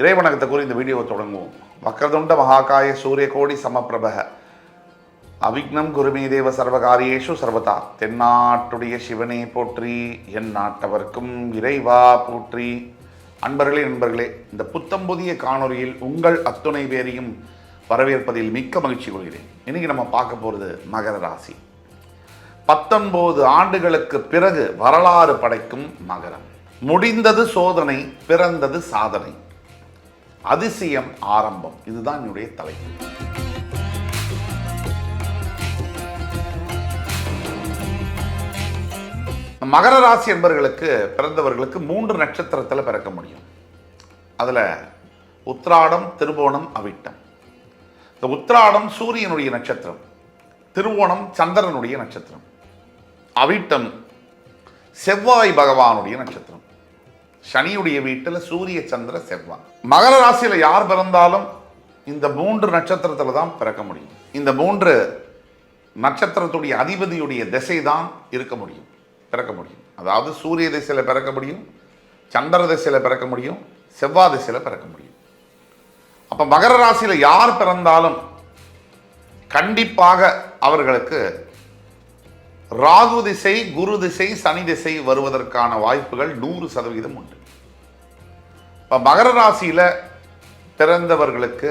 இறைவணக்கத்தை கூறி இந்த வீடியோவை தொடங்குவோம். வக்ரதுண்ட மகாகாய சூரியகோடி சமப்பிரபக அவிக்னம் குருமே தேவ சர்வகாரியேஷு சர்வதா. தென்னாட்டுடைய சிவனே போற்றி, என் நாட்டவர்க்கும் இறைவா போற்றி. அன்பர்களே நண்பர்களே, இந்த புத்தம் புதிய காணொலியில் உங்கள் அத்துணை பேரையும் வரவேற்பதில் மிக்க மகிழ்ச்சி கொள்கிறேன். இன்னைக்கு நம்ம பார்க்க போகிறது மகர ராசி. 19 ஆண்டுகளுக்கு பிறகு வரலாறு படைக்கும் மகரம். முடிந்தது சோதனை, பிறந்தது சாதனை, அதிசயம் ஆரம்பம். இதுதான் என்னுடைய தலைப்பு. மகர ராசி என்பவர்களுக்கு பிறந்தவர்களுக்கு 3 நட்சத்திரத்தில் பிறக்க முடியும். அதில் உத்திராடம், திருவோணம், அவிட்டம். இந்த உத்திராடம் சூரியனுடைய நட்சத்திரம், திருவோணம் சந்திரனுடைய நட்சத்திரம், அவிட்டம் செவ்வாய் பகவானுடைய நட்சத்திரம். சனியுடைய வீட்டில் சூரிய சந்திர செவ்வாய். மகர ராசியில் யார் பிறந்தாலும் இந்த 3 நட்சத்திரத்தில் தான் பிறக்க முடியும். இந்த 3 நட்சத்திரத்துடைய அதிபதியுடைய திசை தான் இருக்க முடியும், பிறக்க முடியும். அதாவது சூரிய திசையில் பிறக்க முடியும், சந்திர திசையில் பிறக்க முடியும், செவ்வாய் திசையில் பிறக்க முடியும். அப்போ மகர ராசியில் யார் பிறந்தாலும் கண்டிப்பாக அவர்களுக்கு ராகு திசை, குரு திசை, சனி திசை வருவதற்கான வாய்ப்புகள் 100% உண்டு. இப்போ மகர ராசியில் பிறந்தவர்களுக்கு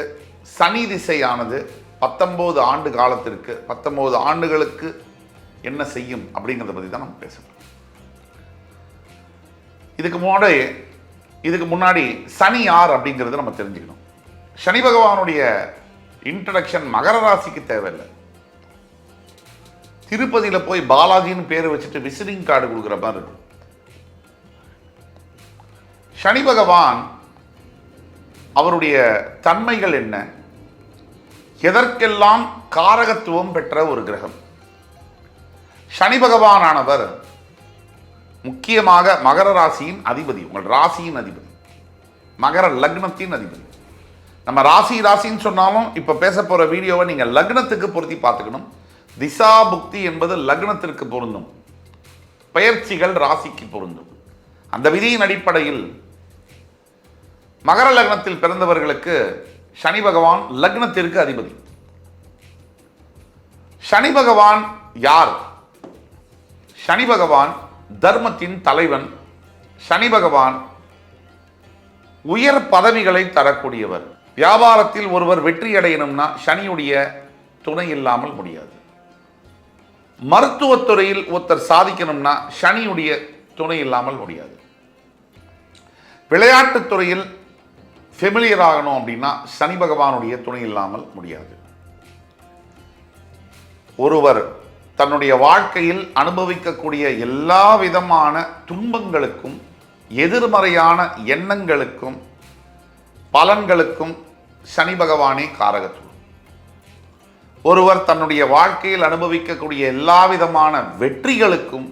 சனி திசையானது 19 ஆண்டு காலத்திற்கு 19 ஆண்டுகளுக்கு என்ன செய்யும் அப்படிங்கிறத பற்றி தான் நம்ம பேசணும். இதுக்கு முன்னாடி சனி யார் அப்படிங்கிறத நம்ம தெரிஞ்சுக்கணும். சனி பகவானுடைய இன்ட்ரடக்ஷன் மகர ராசிக்கு தேவையில்லை. திருப்பதியில் போய் பாலாஜின்னு பேர் வச்சுட்டு விசிட்டிங் கார்டு கொடுக்குற மாதிரி இருக்கும். சனி பகவான் அவருடைய தன்மைகள் என்ன, எதற்கெல்லாம் காரகத்துவம் பெற்ற ஒரு கிரகம். சனி பகவானானவர் முக்கியமாக மகர ராசியின் அதிபதி, உங்கள் ராசியின் அதிபதி, மகர லக்னத்தின் அதிபதி. நம்ம ராசின்னு சொன்னாலும் இப்போ பேச போகிற வீடியோவை நீங்கள் லக்னத்துக்கு பொருத்தி பார்த்துக்கணும். திசா புக்தி என்பது லக்னத்திற்கு பொருந்தும், பெயர்ச்சிகள் ராசிக்கு பொருந்தும். அந்த விதியின் அடிப்படையில் மகர லக்னத்தில் பிறந்தவர்களுக்கு சனி பகவான் லக்னத்திற்கு அதிபதி. சனி பகவான் யார்? சனி பகவான் தர்மத்தின் தலைவன். சனி பகவான் உயர் பதவிகளை தரக்கூடியவர். வியாபாரத்தில் ஒருவர் வெற்றி அடையணும்னா சனியுடைய துணை இல்லாமல் முடியாது. மருத்துவத்துறையில் ஒருத்தர் சாதிக்கணும்னா சனியுடைய துணை இல்லாமல் முடியாது. விளையாட்டுத் துறையில் ஃபெமிலியர் ஆகணும் அப்படின்னா சனி பகவானுடைய துணை இல்லாமல் முடியாது. ஒருவர் தன்னுடைய வாழ்க்கையில் அனுபவிக்கக்கூடிய எல்லா விதமான துன்பங்களுக்கும், எதிர்மறையான எண்ணங்களுக்கும், பலன்களுக்கும் சனி பகவானே காரகத்துவம். ஒருவர் தன்னுடைய வாழ்க்கையில் அனுபவிக்கக்கூடிய எல்லா விதமான வெற்றிகளுக்கும்,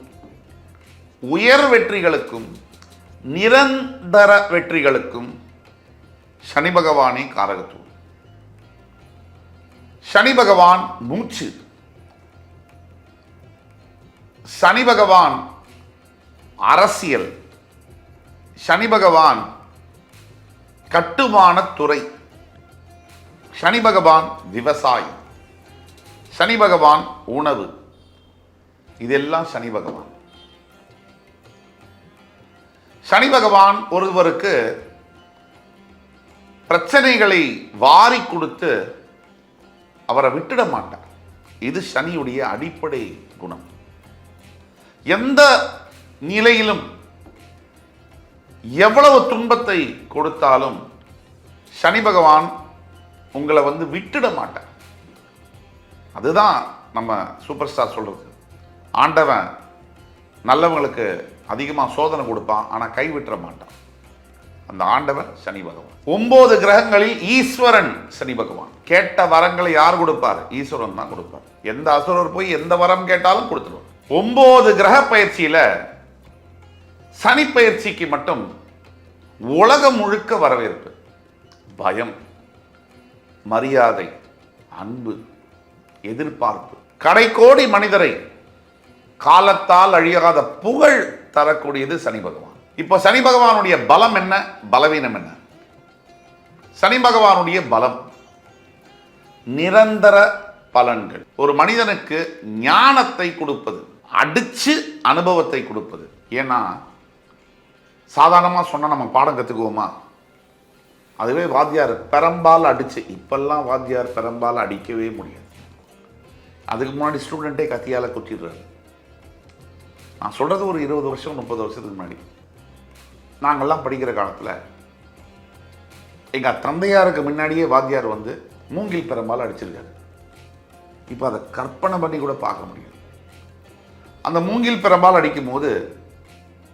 உயர் வெற்றிகளுக்கும், நிரந்தர வெற்றிகளுக்கும் சனி பகவானே காரகத்துவம். சனி பகவான் மூச்சு, சனி பகவான் அரசியல், சனி பகவான் கட்டுமான துறை, சனி பகவான் விவசாயம், சனி பகவான் உணவு. இதெல்லாம் சனி பகவான். சனி பகவான் ஒருவருக்கு பிரச்சனைகளை வாரி கொடுத்து அவரை விட்டுட மாட்டார். இது சனியுடைய அடிப்படை குணம். எந்த நிலையிலும் எவ்வளவு துன்பத்தை கொடுத்தாலும் சனி பகவான் உங்களை விட்டுட மாட்டார். அதுதான் நம்ம சூப்பர் ஸ்டார் சொல்றது. ஆண்டவன் நல்லவங்களுக்கு அதிகமாக சோதனை கொடுப்பான், ஆனால் கைவிட்டுற மாட்டான். அந்த ஆண்டவன் சனி பகவான். 9 கிரகங்களில் ஈஸ்வரன் சனி பகவான். கேட்ட வரங்களை யார் கொடுப்பார்? ஈஸ்வரன் தான் கொடுப்பார். எந்த அசுரர் போய் எந்த வரம் கேட்டாலும் கொடுத்துருவார். 9 கிரக பயிற்சியில சனி பயிற்சிக்கு மட்டும் உலகம் முழுக்க வரவேற்பு, பயம், மரியாதை, அன்பு, எதிர்பார்ப்பு, கடைக்கோடி மனிதரை காலத்தால் அழியாத புகழ் தரக்கூடியது சனி பகவான். இப்போ சனி பகவானுடைய பலம் என்ன, பலவீனம் என்ன? சனி பகவானுடைய பலம் நிரந்தர பலன்கள். ஒரு மனிதனுக்கு ஞானத்தை கொடுப்பது, அடிச்சு அனுபவத்தை கொடுப்பது. ஏன்னா சாதாரணமாக சொன்னால் நம்ம பாடம் கற்றுக்குவோமா? அதுவே வாத்தியார் பெரம்பால் அடிச்சு, இப்பெல்லாம் வாத்தியார் பெரம்பால் அடிக்கவே முடியாது. அதுக்கு முன்னாடி ஸ்டூடெண்ட்டே கத்தியால் குத்திடுறாரு. நான் சொல்கிறது ஒரு 20 வருஷம் 30 வருஷத்துக்கு முன்னாடி. நாங்கள்லாம் படிக்கிற காலத்தில் எங்கள் தந்தையாருக்கு முன்னாடியே வாத்தியார் வந்து மூங்கில் பெரம்பால் அடிச்சிருக்காரு. இப்போ அதை கற்பனை பண்ணி கூட பார்க்க முடியாது. அந்த மூங்கில் பெரம்பால் அடிக்கும் போது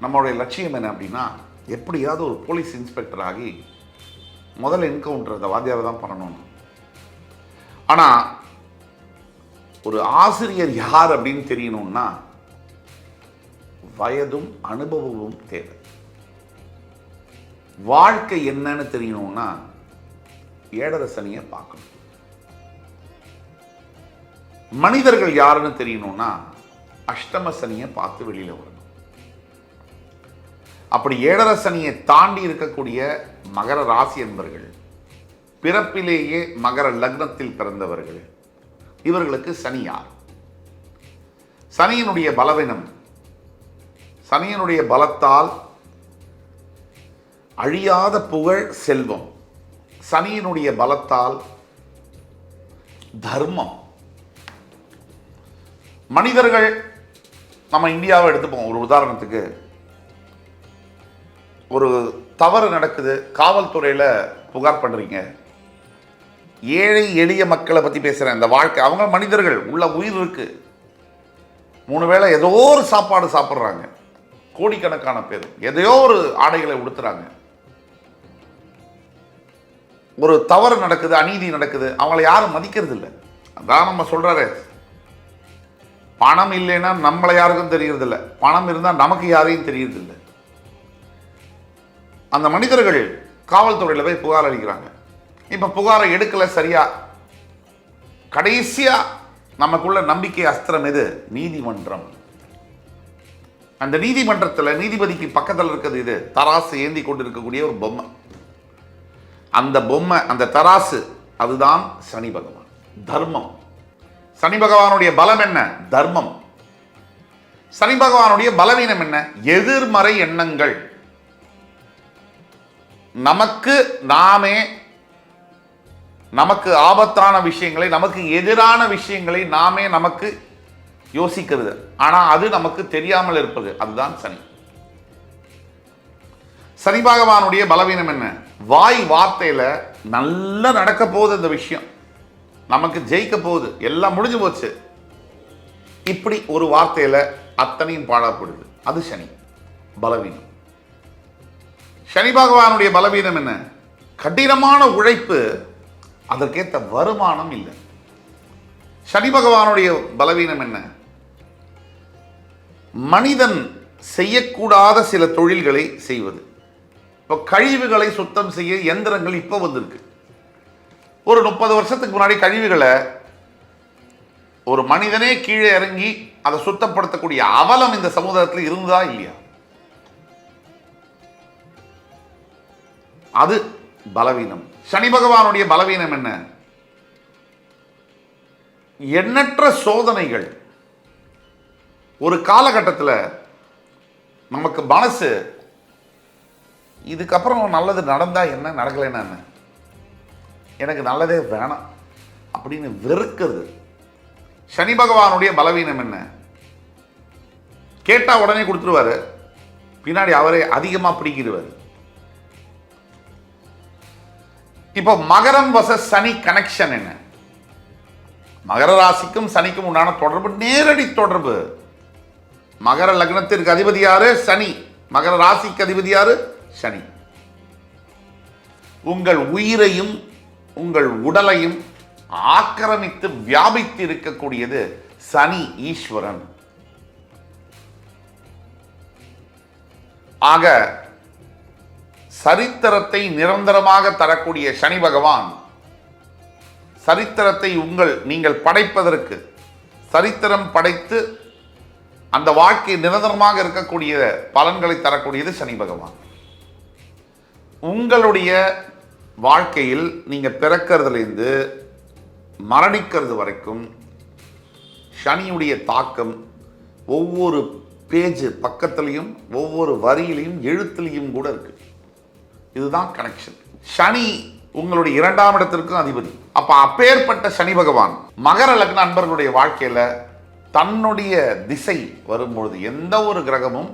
நம்மளுடைய லட்சியம் என்ன அப்படின்னா, எப்படியாவது ஒரு போலீஸ் இன்ஸ்பெக்டர் ஆகி முதல் என்கவுண்டர் அந்த வாத்தியாரை தான் பண்ணணும். ஆனால் ஒரு ஆசிரியர் யார் அப்படின்னு தெரியணும்னா வயதும் அனுபவமும் தேவை. வாழ்க்கை என்னன்னு தெரியணும்னா 7.5 சனியை பார்க்கணும். மனிதர்கள் யாருன்னு தெரியணும்னா அஷ்டம சனியை பார்த்து வெளியில வரணும். அப்படி 7.5 சனியை தாண்டி இருக்கக்கூடிய மகர ராசி என்பவர்கள், பிறப்பிலேயே மகர லக்னத்தில் பிறந்தவர்கள், இவர்களுக்கு சனி யார்? சனியினுடைய பலவீனம், சனியினுடைய பலத்தால் அழியாத புகழ் செல்வம், சனியினுடைய பலத்தால் தர்மம். மனிதர்கள் நம்ம இந்தியாவை எடுத்துப்போம். ஒரு உதாரணத்துக்கு ஒரு தவறு நடக்குது, காவல்துறையில் புகார் பண்ணுறீங்க. ஏழை எளிய மக்களை பற்றி பேசுகிறேன். இந்த வாழ்க்கை, அவங்க மனிதர்கள், உள்ள உயிர் இருக்கு. 3 வேளை ஏதோ ஒரு சாப்பாடு சாப்பிட்றாங்க. கோடிக்கணக்கான பேர் எதையோ ஒரு ஆடைகளை உடுத்துறாங்க. ஒரு தவறு நடக்குது, அநீதி நடக்குது, அவங்கள யாரும் மதிக்கிறது இல்லை. அதான் நம்ம சொல்றாரு, பணம் இல்லைன்னா நம்மளை யாருக்கும் தெரியறது இல்லை, பணம் இருந்தால் நமக்கு யாரையும் தெரியறது இல்லை. அந்த மனிதர்கள் காவல்துறையில் போய் புகார் அளிக்கிறாங்க. இப்போ புகாரை எடுக்கல சரியா, கடைசியா நமக்குள்ள நம்பிக்கை அஸ்திரம் எது? நீதிமன்றம். அந்த நீதிமன்றத்தில் நீதிபதிக்கு பக்கத்தில் இருக்கிறது இது தராசு ஏந்தி கொண்டு இருக்கக்கூடிய ஒரு பொம்மை. அந்த பொம்மை, அந்த தராசு, அதுதான் சனி பகவான். தர்மம். சனி பகவானுடைய பலம் என்ன? தர்மம். சனி பகவானுடைய பலவீனம் என்ன? எதிர்மறை எண்ணங்கள். நமக்கு ஆபத்தான விஷயங்களை, நமக்கு எதிரான விஷயங்களை நாமே நமக்கு யோசிக்கிறது. ஆனா அது நமக்கு தெரியாமல் இருப்பது, அதுதான் சனி. சனி பகவானுடைய பலவீனம் என்ன? வாய் வார்த்தையில நல்லா நடக்க போகுது, இந்த விஷயம் நமக்கு ஜெயிக்க போகுது, எல்லாம் முடிஞ்சு போச்சு, இப்படி ஒரு வார்த்தையில அத்தனையும் பாழாப்படுது, அது சனி பலவீனம். சனி பகவானுடைய பலவீனம் என்ன? கடினமான உழைப்பு, அதற்கேற்ற வருமானம் இல்லை. சனி பகவானுடைய பலவீனம் என்ன? மனிதன் செய்யக்கூடாத சில தொழில்களை செய்வது. இப்போ கழிவுகளை சுத்தம் செய்ய எந்திரங்கள் இப்போ வந்திருக்கு. ஒரு 30 வருஷத்துக்கு முன்னாடி கழிவுகளை ஒரு மனிதனே கீழே இறங்கி அதை சுத்தப்படுத்தக்கூடிய அவலம் இந்த சமுதாயத்தில் இருந்ததா இல்லையா? அது பலவீனம். சனி பகவானுடைய பலவீனம் என்ன? எண்ணற்ற சோதனைகள். ஒரு காலகட்டத்தில் நமக்கு மனசு, இதுக்கப்புறம் நல்லது நடந்தா என்ன, நடக்கலைன்னா என்ன, எனக்கு நல்லதே வேணாம் அப்படின்னு வெறுக்கிறது. சனி பகவானுடைய பலவீனம் என்ன? கேட்டா உடனே கொடுத்துருவாரு, பின்னாடி அவரே அதிகமா பிடிக்கிடுவார். இப்போ மகரம் வர்சஸ் சனி கனெக்ஷன் என்ன? மகர ராசிக்கும் சனிக்கும் உண்டான தொடர்பு நேரடி தொடர்பு. மகர லக்னத்திற்கு அதிபதி யாரு? சனி. மகர ராசிக்கு அதிபதி யாரு? சனி. உங்கள் உயிரையும் உங்கள் உடலையும் ஆக்கிரமித்து வியாபித்து இருக்கக்கூடியது சனி ஈஸ்வரன். ஆக சரித்திரத்தை நிரந்தரமாக தரக்கூடிய சனி பகவான், சரித்திரத்தை நீங்கள் படைப்பதற்கு, சரித்திரம் படைத்து அந்த வாழ்க்கை நிரந்தரமாக இருக்கக்கூடிய பலன்களை தரக்கூடியது சனி பகவான். உங்களுடைய வாழ்க்கையில் நீங்கள் பிறக்கிறதுலேருந்து மரணிக்கிறது வரைக்கும் சனியுடைய தாக்கம் ஒவ்வொரு பேஜ் பக்கத்துலையும் ஒவ்வொரு வரியிலையும் எழுத்துலையும் கூட இருக்கு. இதுதான் கனெக்ஷன். சனி உங்களுடைய 2ஆம் இடத்திற்கும் அதிபதி. அப்ப அப்பேற்பட்ட சனி பகவான் மகர லக்ன அன்பர்களுடைய வாழ்க்கையில தன்னுடைய திசை வரும்பொழுது, எந்த ஒரு கிரகமும்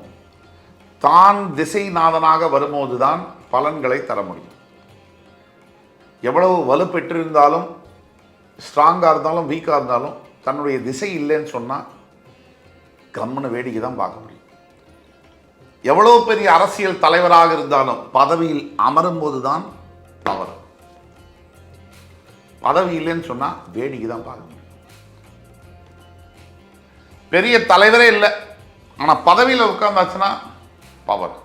தான் திசைநாதனாக வரும்போதுதான் பலன்களை தர முடியும். எவ்வளவு வலுப்பெற்றிருந்தாலும், ஸ்ட்ராங்காக இருந்தாலும், வீக்காக இருந்தாலும், தன்னுடைய திசை இல்லைன்னு சொன்னால் கம்முன்னு வேடிக்கை தான் பார்க்க முடியும். எவ்வளவு பெரிய அரசியல் தலைவராக இருந்தாலும் பதவியில் அமரும் போது தான் தவறு. பதவி இல்லைன்னு சொன்னால் வேடிக்கை தான் பார்க்க முடியும். பெரிய தலைவரே இல்லை, ஆனால் பதவியில் உட்கார்ந்தாச்சுன்னா பவர்.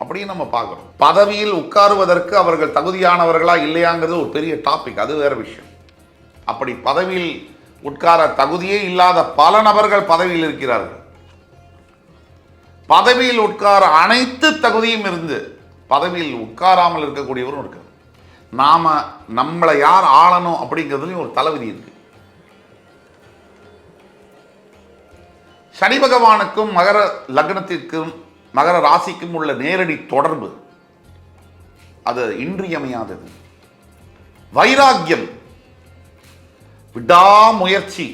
அப்படின்னு நம்ம பார்க்குறோம். பதவியில் உட்காருவதற்கு அவர்கள் தகுதியானவர்களா இல்லையாங்கிறது ஒரு பெரிய டாபிக், அது வேற விஷயம். அப்படி பதவியில் உட்கார தகுதியே இல்லாத பல நபர்கள் பதவியில் இருக்கிறார்கள். பதவியில் உட்கார அனைத்து தகுதியும் இருந்து பதவியில் உட்காராமல் இருக்கக்கூடியவரும் இருக்கு. நம்மளை யார் ஆளணும் அப்படிங்கிறதுலையும் ஒரு தலைவிதி இருக்கு. சனி பகவானுக்கும் மகர லக்னத்திற்கும் மகர ராசிக்கும் உள்ள நேரடி தொடர்பு அது இன்றியமையாதது. வைராக்கியம், விடாமுயற்சி,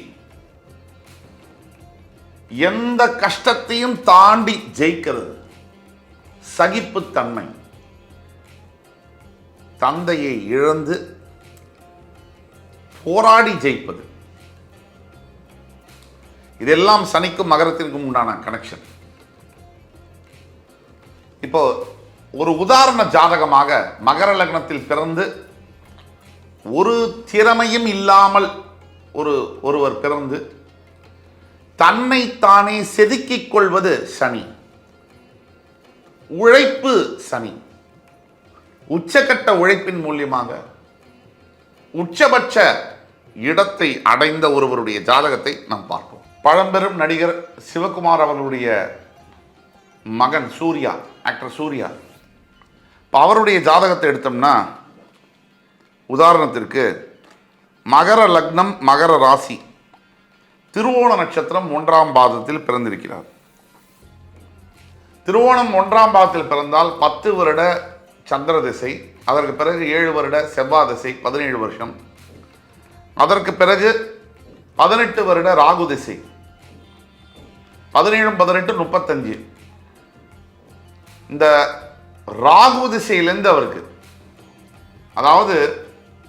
எந்த கஷ்டத்தையும் தாண்டி ஜெயிக்கிறது, சகிப்புத்தன்மை, தந்தையை இழந்து போராடி ஜெயிப்பது, இதெல்லாம் சனிக்கும் மகரத்திற்கும் உண்டான கனெக்ஷன். இப்போ ஒரு உதாரண ஜாதகமாக மகர லக்னத்தில் பிறந்து ஒரு திறமையும் இல்லாமல் ஒருவர் பிறந்து தன்னைத்தானே செதுக்கிக் கொள்வது சனி. உழைப்பு சனி. உச்சகட்ட உழைப்பின் மூலியமாக உச்சபட்ச இடத்தை அடைந்த ஒருவருடைய ஜாதகத்தை நாம் பார்ப்போம். பழம்பெரும் நடிகர் சிவகுமார் அவர்களுடைய மகன் சூர்யா, ஆக்டர் சூர்யா. இப்போ அவருடைய ஜாதகத்தை எடுத்தோம்னா, உதாரணத்திற்கு மகர லக்னம் மகர ராசி, திருவோண நட்சத்திரம் 1ஆம் பாதத்தில் பிறந்திருக்கிறார். திருவோணம் 1ஆம் பாதத்தில் பிறந்தால் 10 வருட சந்திர திசை, அதற்கு பிறகு 7 வருட செவ்வாய் திசை 17 வருஷம், அதற்கு பிறகு 18 வருட ராகு திசை 17 18 35. இந்த ராகு திசையிலேருந்து அவருக்கு, அதாவது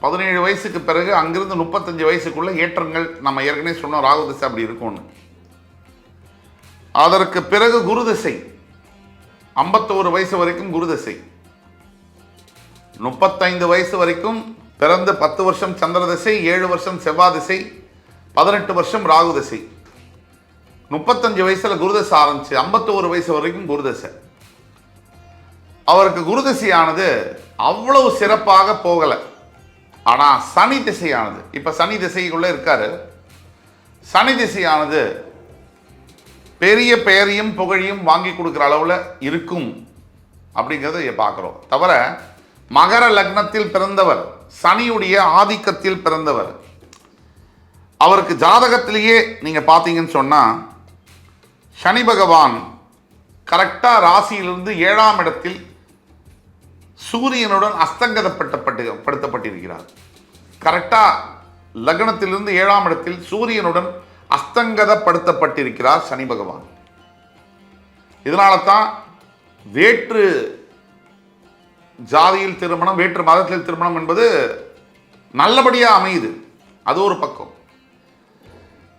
17 வயசுக்கு பிறகு அங்கிருந்து 35 வயசுக்குள்ள ஏற்றங்கள், நம்ம ஏற்கனவே சொன்னோம் ராகு திசை அப்படி இருக்கும்னு. அதற்கு பிறகு குரு திசை 51 வயசு வரைக்கும் குரு திசை, 35 வயசு வரைக்கும் பிறந்து 10 வருஷம் சந்திர திசை, 7 வருஷம் செவ்வாய் திசை, 18 வருஷம் ராகு திசை, 35 வயசுல குரு திசை ஆரம்பிச்சு 51 வயசு வரைக்கும் குரு திசை. அவருக்கு குரு திசையானது அவ்வளவு சிறப்பாக போகலை. ஆனால் சனி திசையானது, இப்போ சனி திசைக்குள்ள இருக்காரு, சனி திசையானது பெரிய பெயரையும் புகழையும் வாங்கி கொடுக்குற அளவில் இருக்கும் அப்படிங்கிறத பார்க்குறோம். தவிர மகர லக்னத்தில் பிறந்தவர், சனியுடைய ஆதிக்கத்தில் பிறந்தவர், அவருக்கு ஜாதகத்திலேயே நீங்கள் பார்த்தீங்கன்னு சொன்னால் சனி பகவான் கரெக்டாக ராசியிலிருந்து 7ஆம் இடத்தில் சூரியனுடன் அஸ்தங்கதப்படுத்தப்பட்டிருக்கிறார். கரெக்டாக லக்னத்திலிருந்து 7ஆம் இடத்தில் சூரியனுடன் அஸ்தங்கதப்படுத்தப்பட்டிருக்கிறார் சனி பகவான். இதனால தான் வேற்று ஜாதியில் திருமணம், வேற்று மதத்தில் திருமணம் என்பது நல்லபடியாக அமையுது. அது ஒரு பக்கம்.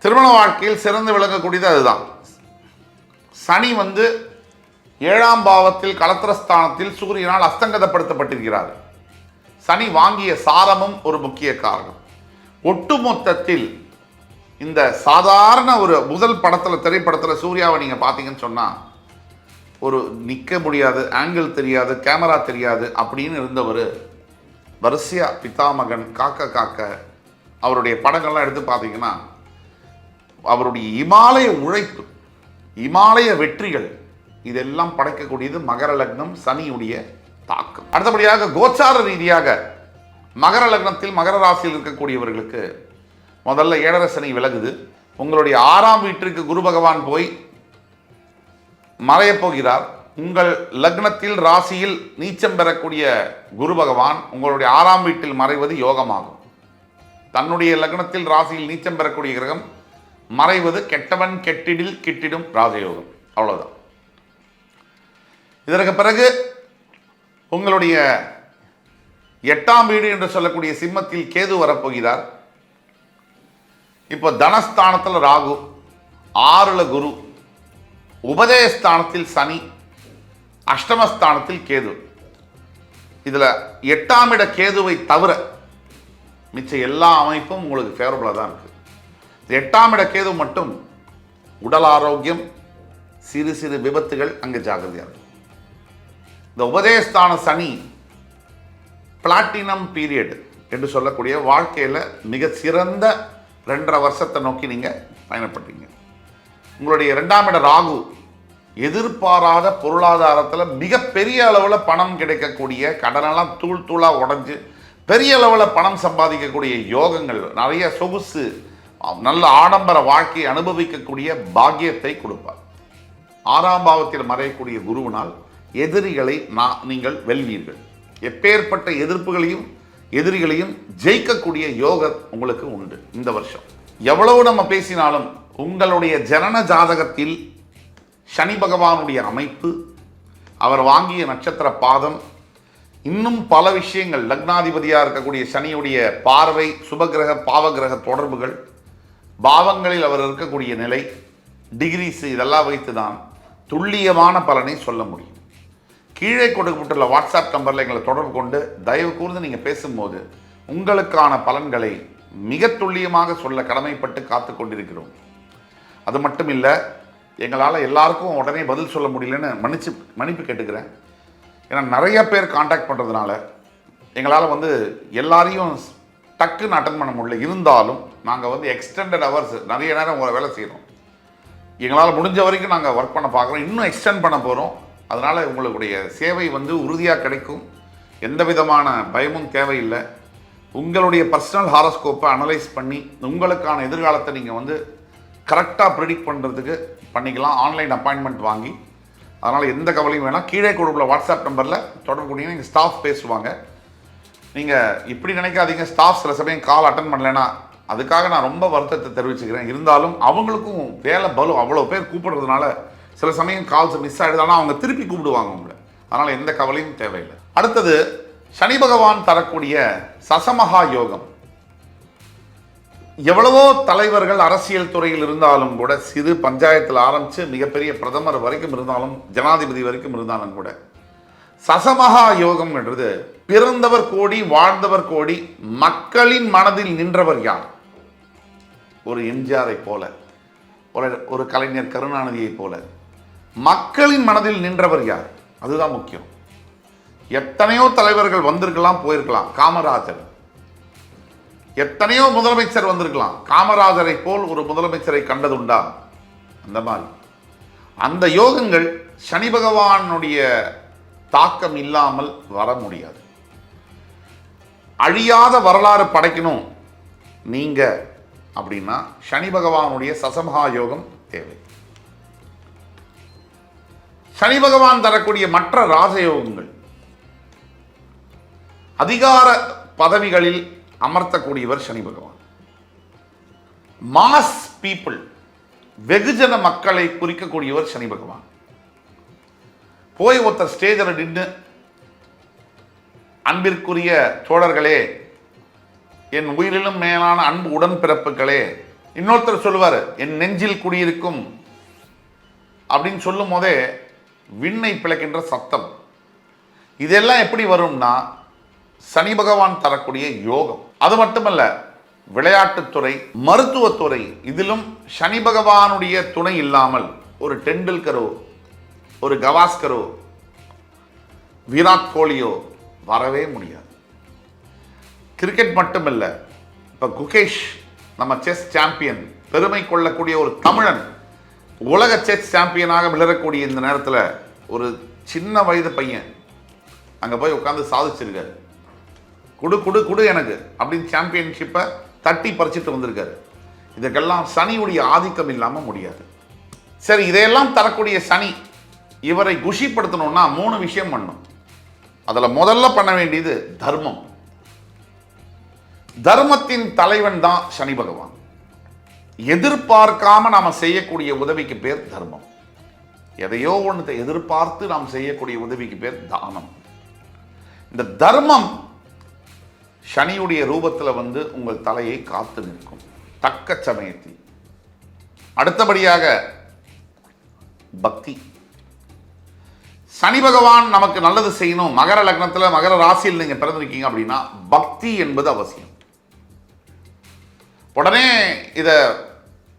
திருமண வாழ்க்கையில் சிறந்து விளங்கக்கூடியது அதுதான். சனி 7ஆம் பாவத்தில் கலத்திரஸ்தானத்தில் சூரியனால் அஸ்தங்கதப்படுத்தப்பட்டிருக்கிறார். சனி வாங்கிய சாரமும் ஒரு முக்கிய காரணம். ஒட்டுமொத்தத்தில் இந்த சாதாரண ஒரு முதல் படத்தில், திரைப்படத்தில் சூர்யாவை நீங்கள் பார்த்தீங்கன்னு சொன்னால் ஒரு நிற்க முடியாது, ஆங்கிள் தெரியாது, கேமரா தெரியாது அப்படின்னு இருந்தவர் வரிசையா பிதாமகன், காக்க காக்க, அவருடைய படங்கள்லாம் எடுத்து பார்த்தீங்கன்னா அவருடைய இமாலய உழைப்பு, இமாலய வெற்றிகள், இதெல்லாம் படைக்கக்கூடியது மகர லக்னம் சனியுடைய தாக்கம். அடுத்தபடியாக கோச்சார ரீதியாக மகர லக்னத்தில் மகர ராசியில் இருக்கக்கூடியவர்களுக்கு முதல்ல 7.5 சனி விலகுது. உங்களுடைய 6ஆம் வீட்டிற்கு குரு பகவான் போய் மறையப் போகிறார். உங்கள் லக்னத்தில் ராசியில் நீச்சம் பெறக்கூடிய குரு பகவான் உங்களுடைய 6ஆம் வீட்டில் மறைவது யோகமாகும். தன்னுடைய லக்னத்தில் ராசியில் நீச்சம் பெறக்கூடிய கிரகம் மறைவது கெட்டவன் கெட்டிடில் கிட்டிடும் ராஜயோகம். அவ்வளவுதான். இதற்கு பிறகு உங்களுடைய 8ஆம் வீடு என்று சொல்லக்கூடிய சிம்மத்தில் கேது வரப்போகிறார். இப்போ தனஸ்தானத்தில் ராகு, 6ல் குரு, உபதயஸ்தானத்தில் சனி, அஷ்டமஸ்தானத்தில் கேது. இதில் 8ஆம் இட கேதுவை தவிர மிச்ச எல்லா அமைப்பும் உங்களுக்கு ஃபேவரபுளாக தான் இருக்குது. 8ஆம் இட கேது மட்டும் உடல் ஆரோக்கியம், சிறு சிறு விபத்துகள் அங்கே ஜாகிரதையாக இருக்கும். இந்த உபதயஸ்தான சனி பிளாட்டினம் பீரியட் என்று சொல்லக்கூடிய வாழ்க்கையில் மிக சிறந்த 2.5 வருஷத்தை நோக்கி நீங்கள் பயணப்பட்டீங்க. உங்களுடைய 2ஆம் இட ராகு எதிர்பாராத பொருளாதாரத்தில் மிகப்பெரிய அளவில் பணம் கிடைக்கக்கூடிய, கடனெல்லாம் தூள் தூளாக உடஞ்சி பெரிய அளவில் பணம் சம்பாதிக்கக்கூடிய யோகங்கள், நிறைய சொகுசு நல்ல ஆடம்பர வாழ்க்கையை அனுபவிக்கக்கூடிய பாக்கியத்தை கொடுப்பார். 6ஆம் பாவத்தில் மறையக்கூடிய குருவினால் எதிரிகளை நீங்கள் வெல்வீர்கள். எப்பேற்பட்ட எதிரிகளையும் ஜெயிக்கக்கூடிய யோகம் உங்களுக்கு உண்டு இந்த வருஷம். எவ்வளவு நம்ம பேசினாலும் உங்களுடைய ஜனன ஜாதகத்தில் சனி பகவானுடைய அமைப்பு, அவர் வாங்கிய நட்சத்திர பாதம், இன்னும் பல விஷயங்கள், லக்னாதிபதியாக இருக்கக்கூடிய சனியுடைய பார்வை, சுபகிரக பாவகிரக தொடர்புகள், பாவங்களில் அவர் இருக்கக்கூடிய நிலை, டிகிரிஸ், இதெல்லாம் வைத்து தான் துல்லியமான பலனை சொல்ல முடியும். கீழே கொடுக்கப்பட்டுள்ள வாட்ஸ்அப் நம்பரில் எங்களை தொடர்பு கொண்டு தயவு கூர்ந்து நீங்கள் பேசும்போது உங்களுக்கான பலன்களை மிக துல்லியமாக சொல்ல கடமைப்பட்டு காத்து கொண்டிருக்கிறோம். அது மட்டும் இல்லை, எங்களால் எல்லாருக்கும் உடனே பதில் சொல்ல முடியலன்னு மன்னிப்பு கேட்டுக்கிறேன். ஏன்னா நிறைய பேர் காண்டாக்ட் பண்ணுறதுனால எங்களால் எல்லாரையும் டக்குன்னு அட்டன் பண்ண முடியல. இருந்தாலும் நாங்கள் எக்ஸ்டெண்டட் ஹவர்ஸ் நிறைய நேரம் உங்களை வேலை செய்கிறோம். எங்களால் முடிஞ்ச வரைக்கும் நாங்கள் ஒர்க் பண்ண பார்க்குறோம். இன்னும் எக்ஸ்டெண்ட் பண்ண போகிறோம். அதனால் உங்களுடைய சேவை உறுதியாக கிடைக்கும். எந்த விதமான பயமும் தேவையில்லை. உங்களுடைய பர்சனல் ஹாரோஸ்கோப்பை அனலைஸ் பண்ணி உங்களுக்கான எதிர்காலத்தை நீங்கள் கரெக்டாக ப்ரிடிக்ட் பண்ணுறதுக்கு பண்ணிக்கலாம். ஆன்லைன் அப்பாயின்மெண்ட் வாங்கி. அதனால் எந்த கவலையும் வேணாம். கீழே கொடுக்குற வாட்ஸ்அப் நம்பரில் தொடர்பு கொண்டீங்கன்னா எங்கள் ஸ்டாஃப் பேசுவாங்க. நீங்கள் இப்படி நினைக்காதீங்க, ஸ்டாஃப் சில சமயம் கால் அட்டன் பண்ணலைன்னா அதுக்காக நான் ரொம்ப வருத்தத்தை தெரிவிச்சுக்கிறேன். இருந்தாலும் அவங்களுக்கும் வேலை பலு, அவ்வளோ பேர் கூப்பிடுறதுனால சில சமயம் கால்ஸ் மிஸ் ஆகிடுது. ஆனால் அவங்க திருப்பி கூப்பிடுவாங்க உங்களை. அதனால் எந்த கவலையும் தேவையில்லை. அடுத்தது சனி பகவான் தரக்கூடிய சசமகா யோகம். எவ்வளவோ தலைவர்கள் அரசியல் துறையில் இருந்தாலும் கூட, சிறு பஞ்சாயத்தில் ஆரம்பித்து மிகப்பெரிய பிரதமர் வரைக்கும் இருந்தாலும், ஜனாதிபதி வரைக்கும் இருந்தாலும் கூட, சசமகா யோகம் என்றது பிறந்தவர் கோடி வாழ்ந்தவர் கோடி, மக்களின் மனதில் நின்றவர் யார்? ஒரு எம்ஜிஆரை போல, ஒரு கலைஞர் கருணாநிதியை போல மக்களின் மனதில் நின்றவர் யார்? அதுதான் முக்கியம். எத்தனையோ தலைவர்கள் வந்திருக்கலாம், போயிருக்கலாம். காமராஜர், எத்தனையோ முதலமைச்சர் வந்திருக்கலாம். காமராஜரை போல் ஒரு முதலமைச்சரை கண்டதுண்டா? அந்த மாதிரி அந்த யோகங்கள் சனி பகவானுடைய தாக்கம் இல்லாமல் வர முடியாது. அழியாத வரலாறு படைக்கணும் நீங்க அப்படின்னா சனி பகவானுடைய சசமகா யோகம் தேவை. சனி பகவான் தரக்கூடிய மற்ற ராஜயோகங்கள், அதிகார பதவிகளில் அமர்த்தக்கூடியவர் சனி பகவான். மாஸ் பீப்புள், வெகுஜன மக்களை குறிக்கக்கூடியவர் சனி பகவான். போய் ஒருத்தர் ஸ்டேஜில் நின்று, அன்பிற்குரிய தோழர்களே, என் உயிரிலும் மேலான அன்பு உடன்பிறப்புகளே, இன்னொருத்தர் சொல்லுவார் என் நெஞ்சில் குடியிருக்கும் அப்படின்னு சொல்லும் போதே விண்ணை பிளக்கின்ற சத்தம். இதெல்லாம் எப்படி வரும்னா சனி பகவான் தரக்கூடிய யோகம். அது மட்டுமல்ல, விளையாட்டுத்துறை, மருத்துவத்துறை, இதிலும் சனி பகவானுடைய துணை இல்லாமல் ஒரு டெண்டுல்கரோ, ஒரு கவாஸ்கரோ, விராட் கோலியோ வரவே முடியாது. கிரிக்கெட் மட்டுமில்ல, இப்போ குகேஷ் நம்ம செஸ் சாம்பியன், பெருமை கொள்ளக்கூடிய ஒரு தமிழன், உலக செஸ் சாம்பியனாக விளரக்கூடிய இந்த நேரத்தில் ஒரு சின்ன வயது பையன் அங்கே போய் உட்காந்து சாதிச்சிருக்காரு. குடு குடு குடு எனக்கு அப்படின்னு சாம்பியன்ஷிப்பை தட்டி பறிச்சுட்டு வந்திருக்காரு. இதுக்கெல்லாம் சனியுடைய ஆதிக்கம் இல்லாமல் முடியாது. சரி, இதையெல்லாம் தரக்கூடிய சனி இவரை குஷிப்படுத்தணும்னா 3 விஷயம் பண்ணும். அதில் முதல்ல பண்ண வேண்டியது தர்மம். தர்மத்தின் தலைவன் தான் சனி பகவான். எதிர்பார்க்காம நாம செய்யக்கூடிய உதவிக்கு பேர் தர்மம். எதையோ ஒன்று எதிர்பார்த்து நாம் செய்யக்கூடிய உதவிக்கு பேர் தானம். இந்த தர்மம் சனியுடைய ரூபத்தில் வந்து உங்கள் தலையை காத்து நிற்கும் தக்க சமயத்தில். அடுத்தபடியாக பக்தி. சனி பகவான் நமக்கு நல்லது செய்யணும், மகர லக்னத்தில் மகர ராசியில் நீங்க பிறந்திருக்கீங்க அப்படின்னா பக்தி என்பது அவசியம். உடனே இதை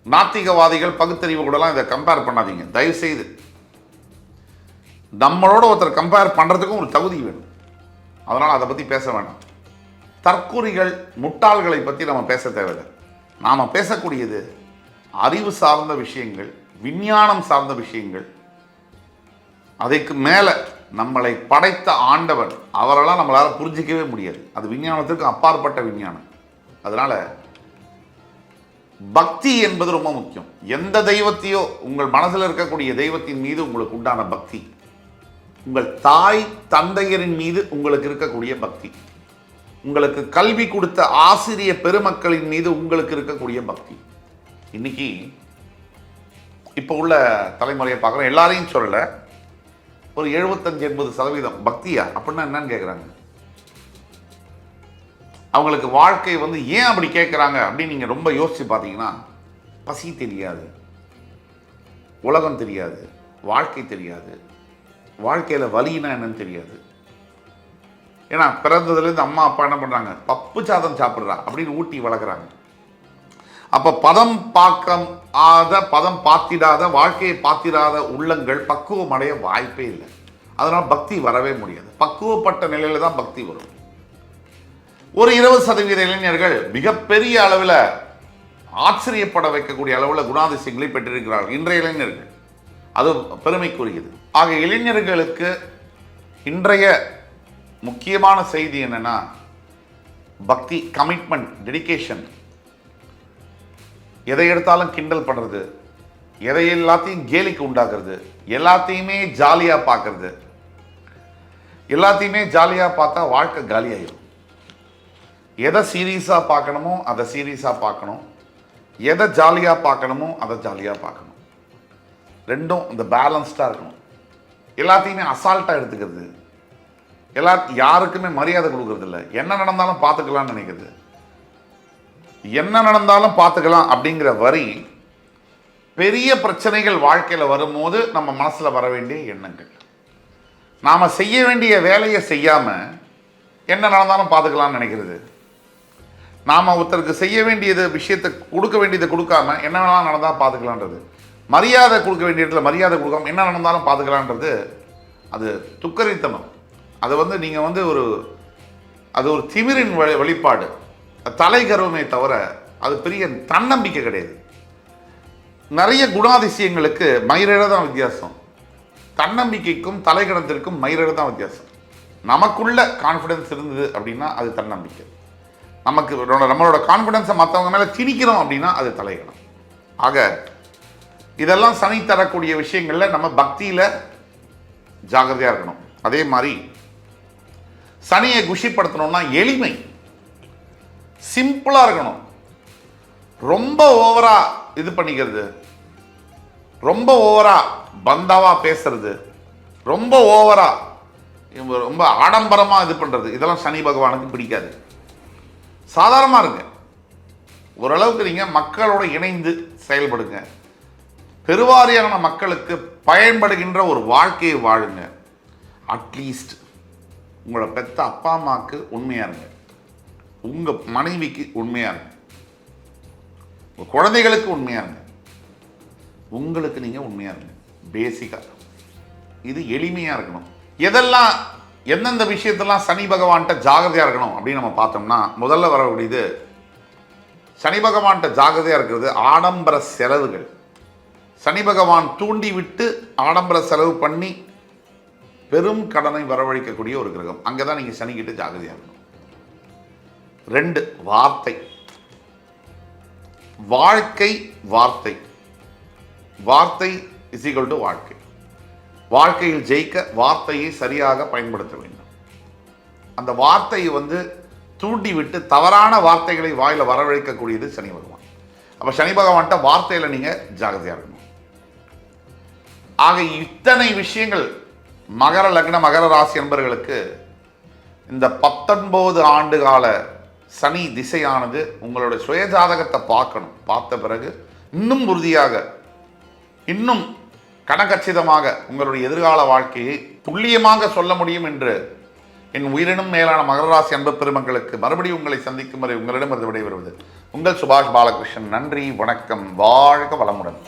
நாத்திகவாதிகள் பகுத்தறிவு கூடலாம் இதை கம்பேர் பண்ணாதீங்க தயவு செய்து. நம்மளோட ஒருத்தர் கம்பேர் பண்ணுறதுக்கும் ஒரு தகுதி வேணும். அதனால் அதை பற்றி பேச வேண்டாம். தற்குறிகள் முட்டாள்களை பற்றி நம்ம பேச தேவையில்லை. நாம் பேசக்கூடியது அறிவு சார்ந்த விஷயங்கள், விஞ்ஞானம் சார்ந்த விஷயங்கள். அதுக்கு மேலே நம்மளை படைத்த ஆண்டவன் அவரெல்லாம் நம்மளால் புரிஞ்சிக்கவே முடியாது. அது விஞ்ஞானத்திற்கு அப்பாற்பட்ட விஞ்ஞானம். அதனால் பக்தி என்பது ரொம்ப முக்கியம். எந்த தெய்வத்தையோ, உங்கள் மனசில் இருக்கக்கூடிய தெய்வத்தின் மீது உங்களுக்கு உண்டான பக்தி, உங்கள் தாய் தந்தையரின் மீது உங்களுக்கு இருக்கக்கூடிய பக்தி, உங்களுக்கு கல்வி கொடுத்த ஆசிரிய பெருமக்களின் மீது உங்களுக்கு இருக்கக்கூடிய பக்தி. இன்னைக்கு இப்போ உள்ள தலைமுறையை பார்க்குறோம், எல்லாரையும் சொல்லலை, ஒரு 75-80% பக்தியா அப்படின்னா என்னன்னு கேட்குறாங்க. அவங்களுக்கு வாழ்க்கை வந்து ஏன் அப்படி கேட்குறாங்க அப்படின்னு நீங்கள் ரொம்ப யோசித்து பார்த்தீங்கன்னா, பசி தெரியாது, உலகம் தெரியாது, வாழ்க்கை தெரியாது, வாழ்க்கையில் வலினா என்னன்னு தெரியாது. ஏன்னா பிறந்ததுலேருந்து அம்மா அப்பா என்ன பண்ணுறாங்க, பப்பு சாதம் சாப்பிட்றா அப்படின்னு ஊட்டி வளர்க்குறாங்க. அப்போ பதம் பார்த்திடாத வாழ்க்கையை பார்த்திடாத உள்ளங்கள் பக்குவம் அடைய வாய்ப்பே இல்லை. அதனால் பக்தி வரவே முடியாது. பக்குவப்பட்ட நிலையில் தான் பக்தி வரும். ஒரு 20% இளைஞர்கள் மிகப்பெரிய அளவில் ஆச்சரியப்பட வைக்கக்கூடிய அளவில் குணாதிசயங்களை பெற்றிருக்கிறார்கள் இன்றைய இளைஞர்கள். அது பெருமைக்குரியது. ஆக இளைஞர்களுக்கு இன்றைய முக்கியமான செய்தி என்னன்னா, பக்தி, கமிட்மெண்ட், டெடிகேஷன். எதை எடுத்தாலும் கிண்டல் பண்ணுறது, எதை எல்லாத்தையும் கேலிக்கு உண்டாக்குறது, எல்லாத்தையுமே ஜாலியாக பார்க்கறது. எல்லாத்தையுமே ஜாலியாக பார்த்தா வாழ்க்கை காலியாயிடும். எதை சீரியஸாக பார்க்கணுமோ அதை சீரியஸாக பார்க்கணும், எதை ஜாலியாக பார்க்கணுமோ அதை ஜாலியாக பார்க்கணும். ரெண்டும் இந்த பேலன்ஸ்டாக இருக்கணும். எல்லாத்தையுமே அசால்ட்டாக எடுத்துக்கிறது, யாருக்குமே மரியாதை கொடுக்கறது இல்லை, என்ன நடந்தாலும் பார்த்துக்கலாம்னு நினைக்கிறது. என்ன நடந்தாலும் பார்த்துக்கலாம் அப்படிங்கிற வரி பெரிய பிரச்சனைகள் வாழ்க்கையில் வரும்போது நம்ம மனசில் வர வேண்டிய எண்ணங்கள். நாம் செய்ய வேண்டிய வேலையை செய்யாமல் என்ன நடந்தாலும் பார்த்துக்கலாம்னு நினைக்கிறது. நாம் ஒருத்தருக்கு செய்ய வேண்டியது விஷயத்தை கொடுக்க வேண்டியதை கொடுக்காம என்ன வேணாலும் நடந்தால் பார்த்துக்கலான்றது, மரியாதை கொடுக்க வேண்டிய இடத்துல மரியாதை கொடுக்காம என்ன நடந்தாலும் பார்த்துக்கலான்றது, அது துக்கரித்தனம். அது வந்து நீங்கள் வந்து அது ஒரு திமிரின் வெளிப்பாடு, தலை கர்வமே தவிர அது பெரிய தன்னம்பிக்கை கிடையாது. நிறைய குணாதிசயங்களுக்கு மயிரிழ தான் வித்தியாசம். தன்னம்பிக்கைக்கும் தலைகணத்திற்கும் மயிரிழ தான் வித்தியாசம். நமக்குள்ள கான்ஃபிடன்ஸ் இருந்தது அப்படின்னா அது தன்னம்பிக்கை. நம்மளோட கான்ஃபிடன்ஸை மற்றவங்க மேலே திணிக்கிறோம் அப்படின்னா அது தலைகணம். ஆக இதெல்லாம் சனி தரக்கூடிய விஷயங்களில் நம்ம பக்தியில் ஜாகிரதையாக இருக்கணும். அதே மாதிரி சனியை குஷிப்படுத்தணும்னா எளிமை, சிம்பிளாக இருக்கணும். ரொம்ப ஓவரா இது பண்ணிக்கிறது, ரொம்ப ஓவரா பந்தாவா பேசுறது, ரொம்ப ஓவரா ரொம்ப ஆடம்பரமாக இது பண்ணுறது, இதெல்லாம் சனி பகவானுக்கு பிடிக்காது. சாதாரணமாக இருங்க. ஓரளவுக்கு நீங்கள் மக்களோட இணைந்து செயல்படுங்க. பெருவாரியான மக்களுக்கு பயன்படுகின்ற ஒரு வாழ்க்கையை வாழுங்க. அட்லீஸ்ட் உங்களோட பெத்த அப்பா அம்மாவுக்கு உண்மையாக இருங்க, உங்கள் மனைவிக்கு உண்மையாக இருங்க, உங்கள் குழந்தைகளுக்கு உண்மையாக இருங்க, உங்களுக்கு நீங்கள் உண்மையாக இருங்க. பேசிக்காக இது எளிமையாக இருக்கணும். எதெல்லாம் எந்தெந்த விஷயத்தெல்லாம் சனி பகவான்கிட்ட ஜாகிரதையாக இருக்கணும் அப்படின்னு நம்ம பார்த்தோம்னா, முதல்ல வரக்கூடியது சனி பகவான்கிட்ட ஜாகிரதையாக இருக்கிறது ஆடம்பர செலவுகள். சனி பகவான் தூண்டி விட்டு ஆடம்பர செலவு பண்ணி பெரும் கடனை வரவழைக்கக்கூடிய ஒரு கிரகம். அங்கே தான் நீங்கள் சனிக்கிட்டு ஜாகிரதையாக இருக்கணும். 2 வார்த்தை. வாழ்க்கை வார்த்தை. வார்த்தை இஸ் ஈக்குவல் டு வாழ்க்கை. வாழ்க்கையில் ஜெயிக்க வார்த்தையை சரியாக பயன்படுத்த வேண்டும். அந்த வார்த்தையை தூண்டி விட்டு தவறான வார்த்தைகளை வாயில வரவழைக்கக்கூடியது சனி பகவான். அப்ப சனி பகவான்கிட்ட வார்த்தையில நீங்க ஜாகிரதையா இருக்கணும். ஆக இத்தனை விஷயங்கள் மகர லக்ன மகர ராசி என்பவர்களுக்கு இந்த 19 ஆண்டு கால சனி திசையானது உங்களுடைய சுயஜாதகத்தை பார்க்கணும். பார்த்த பிறகு இன்னும் உறுதியாக, இன்னும் கனகச்சிதமாக உங்களுடைய எதிர்கால வாழ்க்கையை துல்லியமாக சொல்ல முடியும் என்று என் உயிரினும் மேலான மகர ராசி அன்பு பெருமக்களுக்கு மறுபடியும் உங்களை சந்திக்கும் வரை உங்களிடமிருந்து விடைபெறுவது உங்கள் சுபாஷ் பாலகிருஷ்ணன். நன்றி, வணக்கம், வாழ்க வளமுடன்.